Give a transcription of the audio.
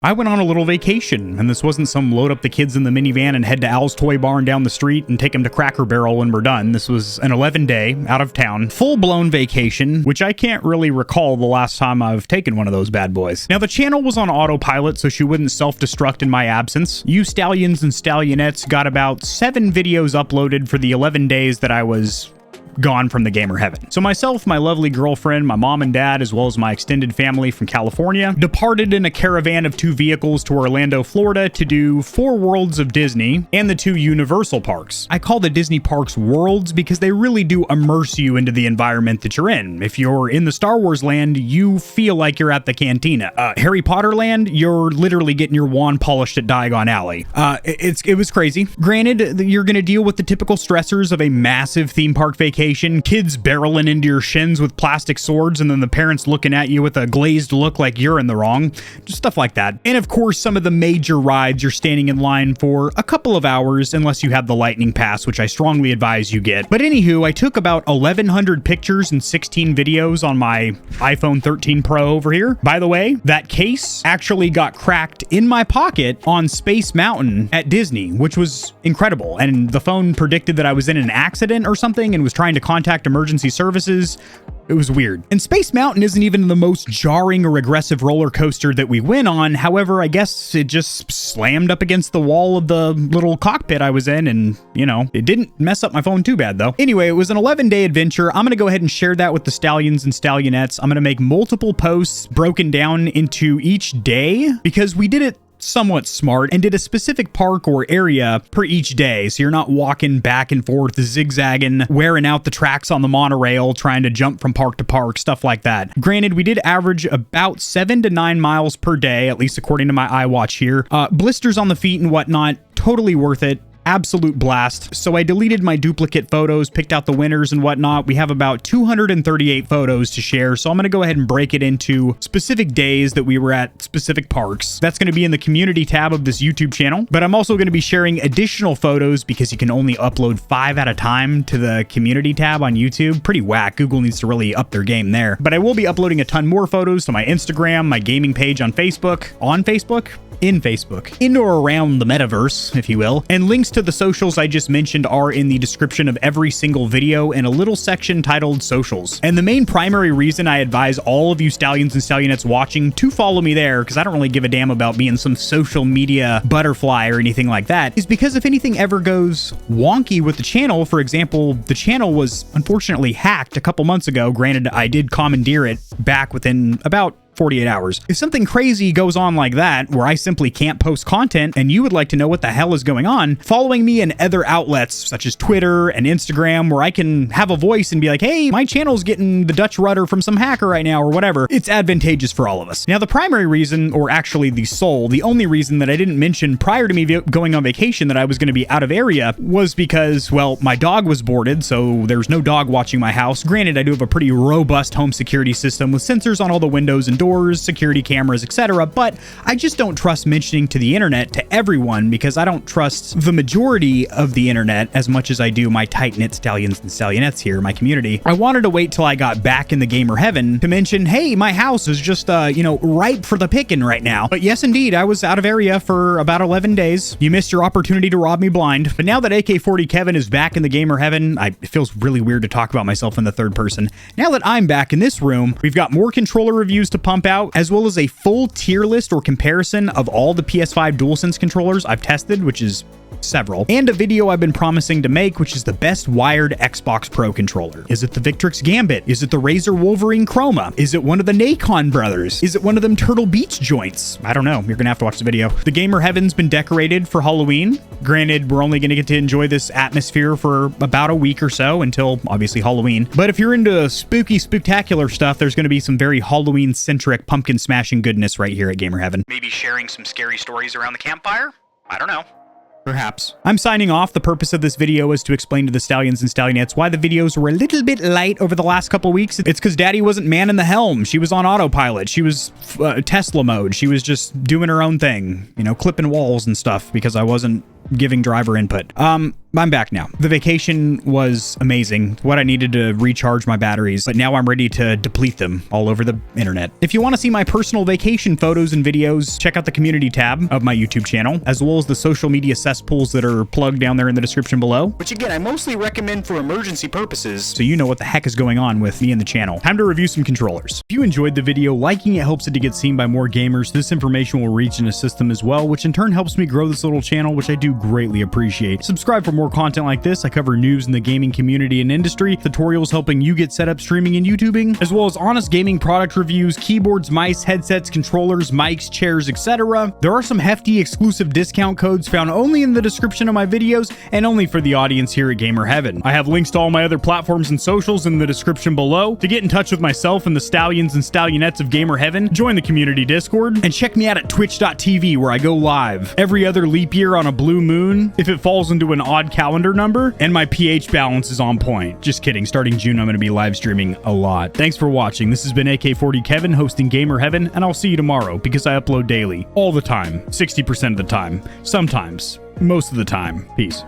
I went on a little vacation, and this wasn't some load up the kids in the minivan and head to Al's Toy Barn down the street and take them to Cracker Barrel when we're done. This was an 11-day, out-of-town, full-blown vacation, which I can't really recall the last time I've taken one of those bad boys. Now, the channel was on autopilot, so she wouldn't self-destruct in my absence. You Stallions and Stallionettes got about 7 videos uploaded for the 11 days that I was gone from the gamer heaven. So myself, my lovely girlfriend, my mom and dad, as well as my extended family from California, departed in a caravan of 2 vehicles to Orlando, Florida to do 4 worlds of Disney and the 2 Universal parks. I call the Disney parks worlds because they really do immerse you into the environment that you're in. If you're in the Star Wars land, you feel like you're at the cantina. Harry Potter land, you're literally getting your wand polished at Diagon Alley. It was crazy. Granted, you're going to deal with the typical stressors of a massive theme park vacation, kids barreling into your shins with plastic swords, and then the parents looking at you with a glazed look like you're in the wrong. Just stuff like that. And of course, some of the major rides you're standing in line for a couple of hours unless you have the lightning pass, which I strongly advise you get. But anywho, I took about 1,100 pictures and 16 videos on my iPhone 13 Pro over here. By the way, that case actually got cracked in my pocket on Space Mountain at Disney, which was incredible. And the phone predicted that I was in an accident or something and was trying to contact emergency services. It was weird. And Space Mountain isn't even the most jarring or aggressive roller coaster that we went on. However, I guess it just slammed up against the wall of the little cockpit I was in, and, you know, it didn't mess up my phone too bad, though. Anyway, it was an 11-day adventure. I'm going to go ahead and share that with the Stallions and Stallionettes. I'm going to make multiple posts broken down into each day because we did it somewhat smart and did a specific park or area per each day, so you're not walking back and forth, zigzagging, wearing out the tracks on the monorail, trying to jump from park to park, stuff like that. Granted, we did average about 7 to 9 miles per day, at least according to my iWatch here. Blisters on the feet and whatnot, totally worth it. Absolute blast. So I deleted my duplicate photos, picked out the winners and whatnot. We have about 238 photos to share, so I'm going to go ahead and break it into specific days that we were at specific parks. That's going to be in the community tab of this YouTube channel, but I'm also going to be sharing additional photos because you can only upload 5 at a time to the community tab on YouTube. Pretty whack. Google needs to really up their game there. But I will be uploading a ton more photos to my Instagram, my gaming page on Facebook, in Facebook, in or around the metaverse, if you will. And links to the socials I just mentioned are in the description of every single video in a little section titled socials. And the main primary reason I advise all of you Stallions and Stallionettes watching to follow me there, because I don't really give a damn about being some social media butterfly or anything like that, is because if anything ever goes wonky with the channel, for example, the channel was unfortunately hacked a couple months ago. Granted, I did commandeer it back within about 48 hours. If something crazy goes on like that, where I simply can't post content and you would like to know what the hell is going on, following me in other outlets such as Twitter and Instagram, where I can have a voice and be like, hey, my channel's getting the Dutch rudder from some hacker right now or whatever, it's advantageous for all of us. Now, the primary reason, or actually the only reason that I didn't mention prior to me going on vacation that I was going to be out of area was because, well, my dog was boarded, so there's no dog watching my house. Granted, I do have a pretty robust home security system with sensors on all the windows and doors, security cameras, etc., but I just don't trust mentioning to the internet to everyone because I don't trust the majority of the internet as much as I do my tight-knit Stallions and Stallionettes here, my community. I wanted to wait till I got back in the gamer heaven to mention, hey, my house is just, ripe for the picking right now. But yes, indeed, I was out of area for about 11 days. You missed your opportunity to rob me blind. But now that AK-40 Kevin is back in the gamer heaven, it feels really weird to talk about myself in the third person. Now that I'm back in this room, we've got more controller reviews to pump out, as well as a full tier list or comparison of all the PS5 DualSense controllers I've tested, which is several, and a video I've been promising to make, which is the best wired Xbox Pro controller. Is it the Victrix Gambit? Is it the Razer Wolverine Chroma? Is it one of the Nacon brothers? Is it one of them Turtle Beach joints? I don't know. You're gonna have to watch the video. The gamer heaven's been decorated for Halloween. Granted, we're only gonna get to enjoy this atmosphere for about a week or so until obviously Halloween. But if you're into spooky, spooktacular stuff, there's gonna be some very Halloween-centric pumpkin smashing goodness right here at Gamer Heaven. Maybe sharing some scary stories around the campfire? I don't know. Perhaps. I'm signing off. The purpose of this video is to explain to the Stallions and Stallionettes why the videos were a little bit light over the last couple weeks. It's because Daddy wasn't manning the helm. She was on autopilot. She was Tesla mode. She was just doing her own thing, clipping walls and stuff because I wasn't giving driver input. I'm back now. The vacation was amazing. What I needed to recharge my batteries, but now I'm ready to deplete them all over the internet. If you want to see my personal vacation photos and videos, check out the community tab of my YouTube channel, as well as the social media cesspools that are plugged down there in the description below, which again, I mostly recommend for emergency purposes, so you know what the heck is going on with me and the channel. Time to review some controllers. If you enjoyed the video, liking it helps it to get seen by more gamers. This information will reach and assist them as well, which in turn helps me grow this little channel, which I do greatly appreciate. Subscribe for more content like this. I cover news in the gaming community and industry, tutorials helping you get set up streaming and YouTubing, as well as honest gaming product reviews, keyboards, mice, headsets, controllers, mics, chairs, etc. There are some hefty exclusive discount codes found only in the description of my videos and only for the audience here at Gamer Heaven. I have links to all my other platforms and socials in the description below. To get in touch with myself and the Stallions and Stallionettes of Gamer Heaven, join the community Discord and check me out at twitch.tv where I go live every other leap year on a blue moon if it falls into an odd calendar number, and my pH balance is on point. Just kidding. Starting June, I'm going to be live streaming a lot. Thanks for watching. This has been AK40 Kevin hosting Gamer Heaven, and I'll see you tomorrow because I upload daily. All the time. 60% of the time. Sometimes. Most of the time. Peace.